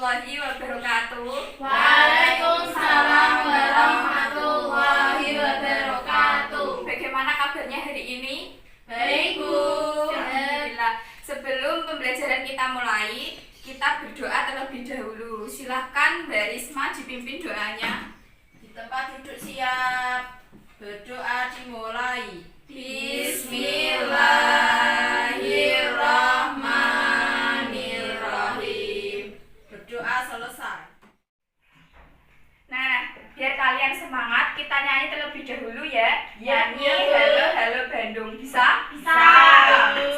warahmatullahi wabarakatuh. Waalaikumsalam warahmatullahi wabarakatuh. Bagaimana kabarnya hari ini? Baik, Bu. Alhamdulillah. Sebelum pembelajaran kita mulai, kita berdoa terlebih dahulu. Silahkan Mbak Risma dipimpin doanya. Di tempat duduk siap. Berdoa dimulai. Bismillahirrahmanirrahim. Berdoa selesai. Nah, biar kalian semangat, kita nyanyi terlebih dahulu ya. Ya, Nyanyi Bu. halo halo Bandung. Bisa? Bisa.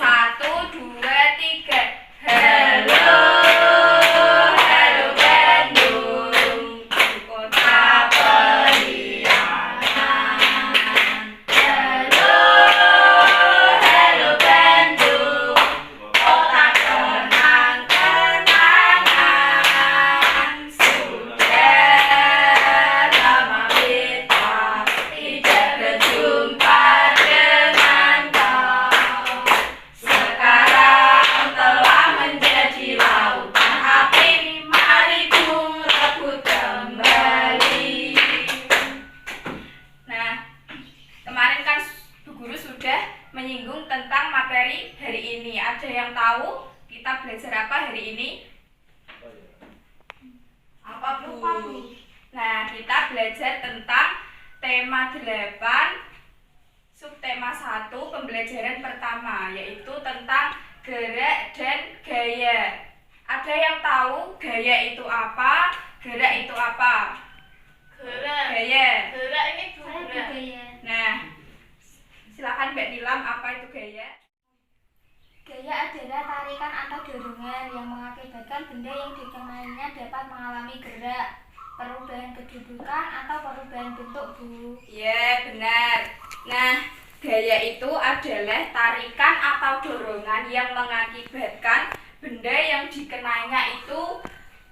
1, 2, 3. Halo halo Bandung, ibu kota periangan. Halo halo Bandung, kota kenang-kenangan. Sudah lama kita tidak berjumpa dengan kau. Sekarang telah menjadi lautan api, mari ku rebut kembali. Nah, kemarin kan Bu Guru sudah menyinggung tentang materi hari ini. Ada yang tahu kita belajar apa hari ini? Apa, Bu? Nah, kita belajar tentang tema 8, subtema 1, pembelajaran pertama, yaitu tentang gerak dan gaya. Ada yang tahu gaya itu apa? Gerak itu apa? Gerak. Gaya. Gerak ini gerak. Nah, silakan Mbak Nilam, apa itu gaya? Gaya adalah tarikan atau dorongan yang mengakibatkan benda yang dikenainya dapat mengalami gerak, perubahan kedudukan atau perubahan bentuk, Bu. Ya, benar. Nah, gaya itu adalah tarikan atau dorongan yang mengakibatkan benda yang dikenainya itu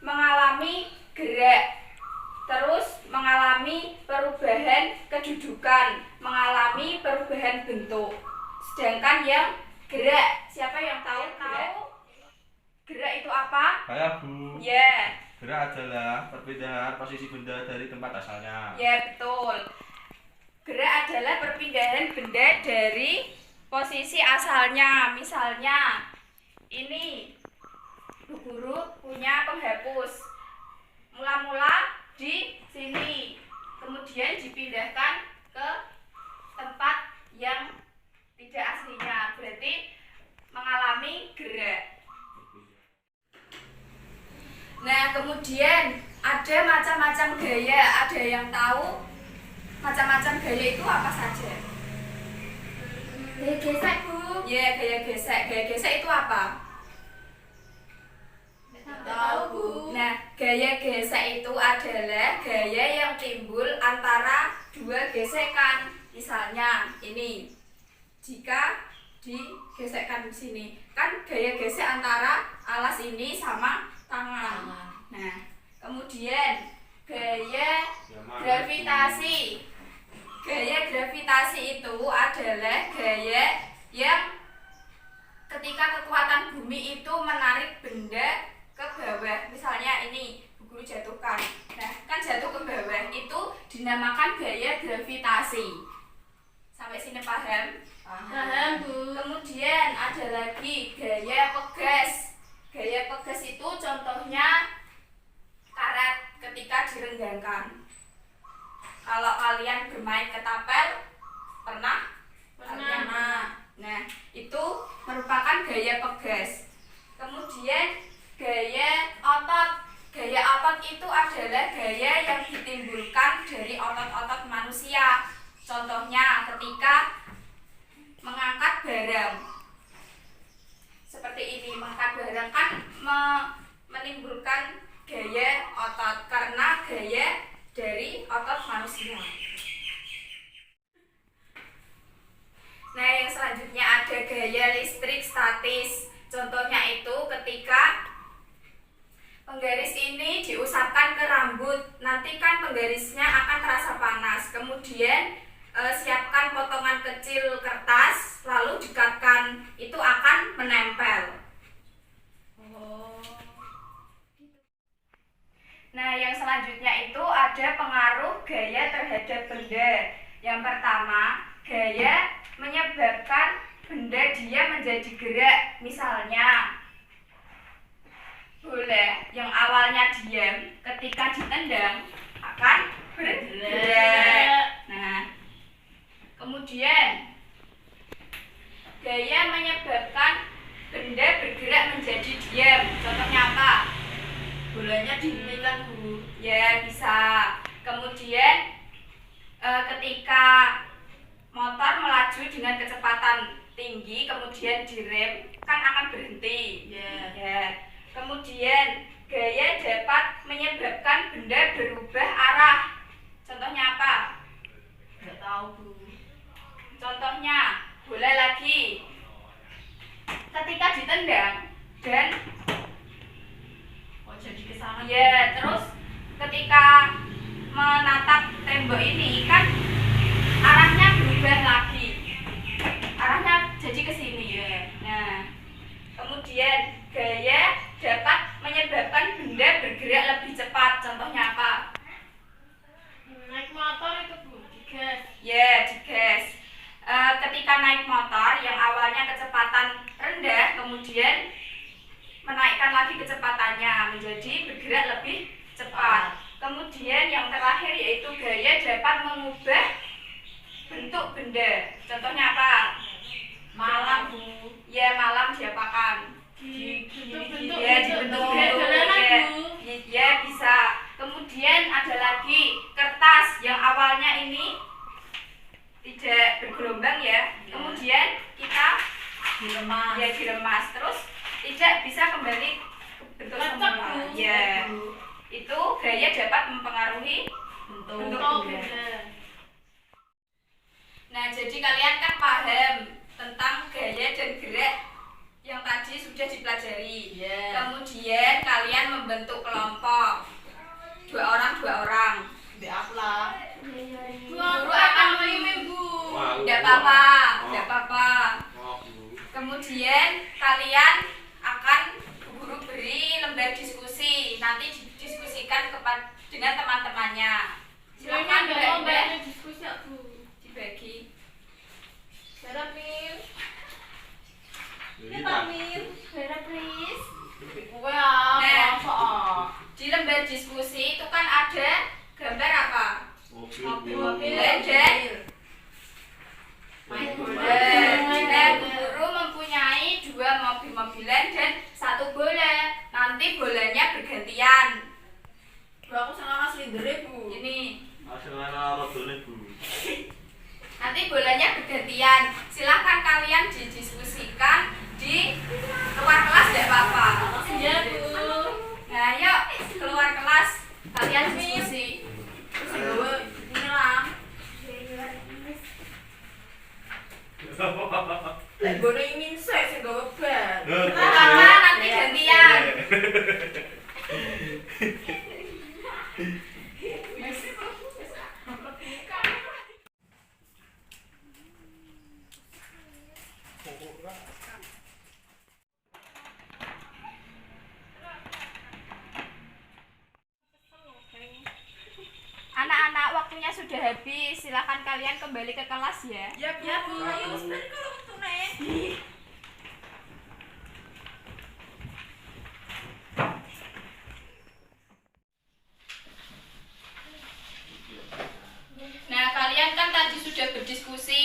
mengalami gerak, terus mengalami perubahan kedudukan, mengalami perubahan bentuk. Sedangkan yang gerak, siapa yang tahu gerak? Gerak itu apa? Saya, Bu. Ya, Gerak adalah perpindahan posisi benda dari tempat asalnya. ya betul. Gerak adalah perpindahan benda dari posisi asalnya. Misalnya, ini Bu Guru punya penghapus. Mula-mula di sini, kemudian dipindahkan ke tempat yang tidak aslinya, berarti mengalami gerak. Nah, kemudian ada macam-macam gaya. Ada yang tahu macam-macam gaya itu apa saja? Gaya gesek, Bu. Ya, gaya gesek. Gaya gesek itu apa? Tahu, Bu. Nah, gaya gesek itu adalah gaya yang timbul antara dua gesekan. Misalnya ini, jika digesekkan di sini, kan gaya gesek antara alas ini sama tangan. Nah, kemudian gaya gravitasi. Gaya gravitasi itu adalah gaya yang ketika kekuatan bumi itu menarik benda ke bawah. Misalnya ini Bu Guru jatuhkan. Nah, kan jatuh ke bawah itu dinamakan gaya gravitasi. Sampai sini paham? Paham, Bu. Kemudian ada lagi gaya pegas. Gaya pegas itu contohnya karet ketika direnggangkan. Kalau kalian bermain ketapel, pernah? Pernah. Nah, itu merupakan gaya pegas. Kemudian gaya otot. Gaya otot itu adalah gaya yang ditimbulkan dari otot-otot manusia. Contohnya ketika mengangkat barang. Seperti ini, mengangkat barang kan menimbulkan gaya otot karena gaya dari otot manusia. Nah, yang selanjutnya ada gaya listrik statis. Contohnya itu ketika penggaris ini diusapkan ke rambut, nanti kan penggarisnya akan terasa panas. Kemudian siapkan potongan kecil kertas, lalu dekatkan, itu akan menempel. selanjutnya itu ada pengaruh gaya terhadap benda. Yang pertama, gaya menyebabkan benda dia menjadi gerak. Misalnya, bola yang awalnya diam ketika ditendang akan bergerak. Nah, kemudian gaya menyebabkan benda bergerak menjadi diam. Contohnya apa? Bolanya dihentikan, Bu. Ya, bisa. Kemudian ketika motor melaju dengan kecepatan tinggi kemudian direm kan akan berhenti. Ya. Kemudian gaya dapat menyebabkan benda berubah arah. Contohnya apa? Nggak tahu, Bu. Contohnya bola lagi ketika ditendang dan Jadi kesana. ya terus ketika menatap tembok ini kan arahnya berubah lagi, arahnya jadi ke sini ya. Nah, kemudian gaya dapat menyebabkan benda bergerak lebih cepat. Contohnya apa? Naik motor itu, Bu. Digas. Ya, digas. Ketika naik motor yang awalnya kecepatan rendah kemudian menaikkan lagi kecepatannya menjadi bergerak lebih cepat. Kemudian yang terakhir yaitu gaya dapat mengubah bentuk benda. Contohnya apa? Malam, Bu. Ya, malam diapakan? Dibentuk-bentuk. Ya, dibentuk-bentuk. Ya, bisa. Kemudian ada lagi kertas yang awalnya ini tidak bergelombang ya. Kemudian kita Diremas. ya diremas terus tidak bisa kembali ke bentuk semula. Ya. Itu gaya dapat mempengaruhi bentuk benda. Nah, jadi kalian kan paham tentang gaya dan gerak yang tadi sudah dipelajari. Kemudian kalian membentuk kelompok. 2 orang. Be aku lah. Guru akan memimpin, Bu. Tidak apa-apa. Kemudian kalian akan guru beri lembar diskusi. Nanti didiskusikan dengan teman-temannya. Silakan Mbak diskusi, Bu. dibagi. Serapin. Vitamin, berat please. Kowe ah, Nah. masa. Di lembar diskusi itu kan ada gambar apa? Mobil-mobilan Mobil. dan main bola. Nah, guru mempunyai 2 mobil-mobilan dan 1 bola. Nanti bolanya bergantian. Bu, aku senang silindere, Bu. Ini Masalah rodone, Bu. nanti bolanya bergantian. Silahkan kalian didiskusikan di luar kelas, tidak apa-apa. Iya, Bu. Nah, yuk keluar kelas kalian diskusi. Sing gawe nyelam. Lek gone ingin sing gawe ban. Apa nanti gantian. Anak-anak, waktunya sudah habis. Silakan kalian kembali ke kelas ya. Ya, Bu. Ayo wis ben kalau wektune. Nah, kalian kan tadi sudah berdiskusi.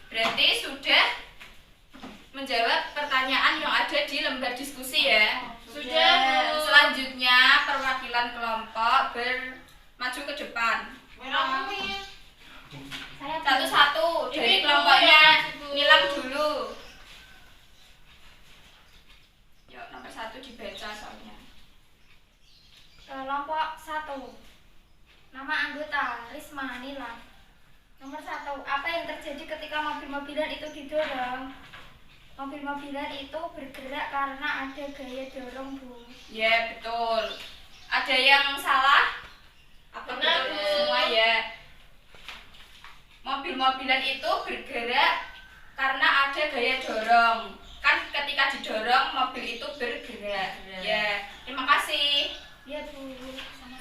Berarti sudah menjawab pertanyaan yang ada di lembar diskusi ya. Sudah, Bu. Selanjutnya perwakilan kelompok bermaju ke depan. Merah kuning. Satu-satu dari Ini kelompoknya Bu. nilang dulu. Yuk, nomor 1 dibaca soalnya. Kelompok 1. Nama anggota Risma Nila. Nomor 1. Apa yang terjadi ketika mobil-mobilan itu didorong? Mobil-mobilan itu bergerak karena ada gaya dorong, Bu. Ya, betul. Ada yang salah? Apa Benar, betul Bu. semua ya? Mobil-mobilan itu bergerak karena ada gaya dorong. Kan ketika didorong mobil itu bergerak. Ya, terima kasih. Ya, Bu.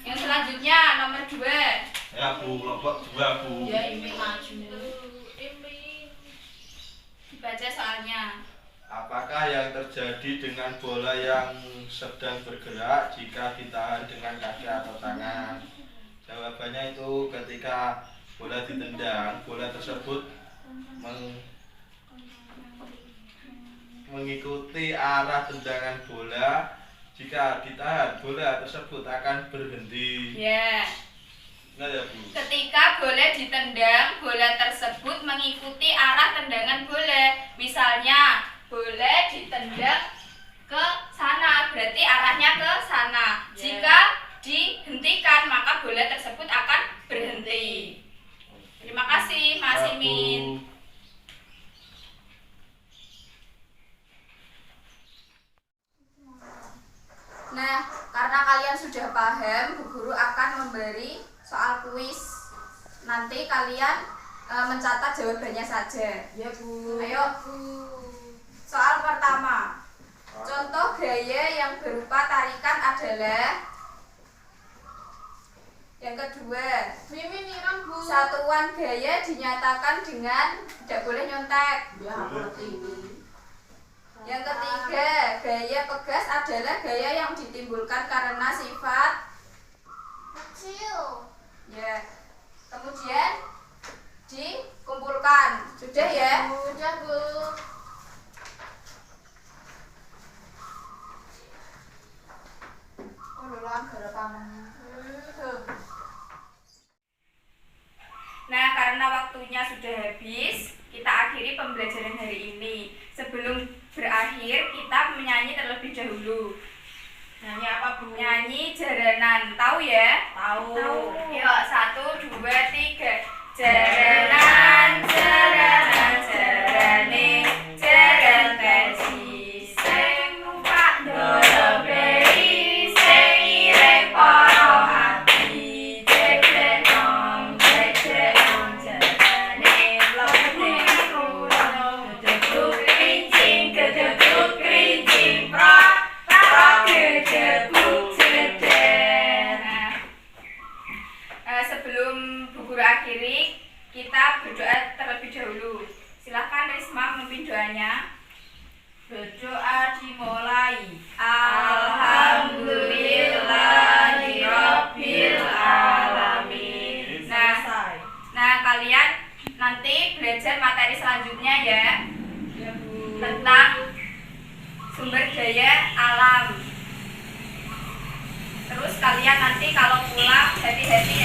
Yang selanjutnya terjadi dengan bola yang sedang bergerak jika ditahan dengan kaki atau tangan? Jawabannya itu ketika bola ditendang, bola tersebut mengikuti arah tendangan bola. Jika ditahan, bola tersebut akan berhenti. Ya. Nah ya Bu. Ketika bola ditendang, bola tersebut mengikuti arah tendangan bola. Misalnya, bola ditendang ke sana, berarti arahnya ke sana. Jika dihentikan, maka bola tersebut akan berhenti. Terima kasih, Mas Imin. Nah, karena kalian sudah paham, Bu Guru akan memberi soal kuis. Nanti kalian mencatat jawabannya saja. Ya Bu. Ayo. Soal pertama. Contoh gaya yang berupa tarikan adalah. Yang kedua, Mimin nyiram Bu. satuan gaya dinyatakan dengan tidak boleh nyontek. Ya ngerti. Yang ketiga, gaya pegas adalah gaya yang ditimbulkan karena sifat Kecil. ya. Kemudian dikumpulkan. Sudah ya? Udah Bu. Nah, karena waktunya sudah habis, kita akhiri pembelajaran hari ini. Sebelum berakhir, kita menyanyi terlebih dahulu. Nyanyi apa Bu? Nyanyi jaranan, tahu ya? Tahu. Yuk, 1, 2, 3. Jaranan, jaranan, jarane, jaran tesi, sing numpak ndara beri, sing ireng para ati, jek nong, jarane, lone kulo, gedebuk kerincing, pra gedebuk jeder. Sebelum Bu Guru akhiri, kita berdoa terlebih dahulu. Silahkan Risma memimpin doanya. Berdoa dimulai. Alhamdulillahirabbil alamin. Nah, kalian nanti belajar materi selanjutnya ya. Ya Bu. Tentang sumber daya alam. Terus kalian nanti kalau pulang hati-hati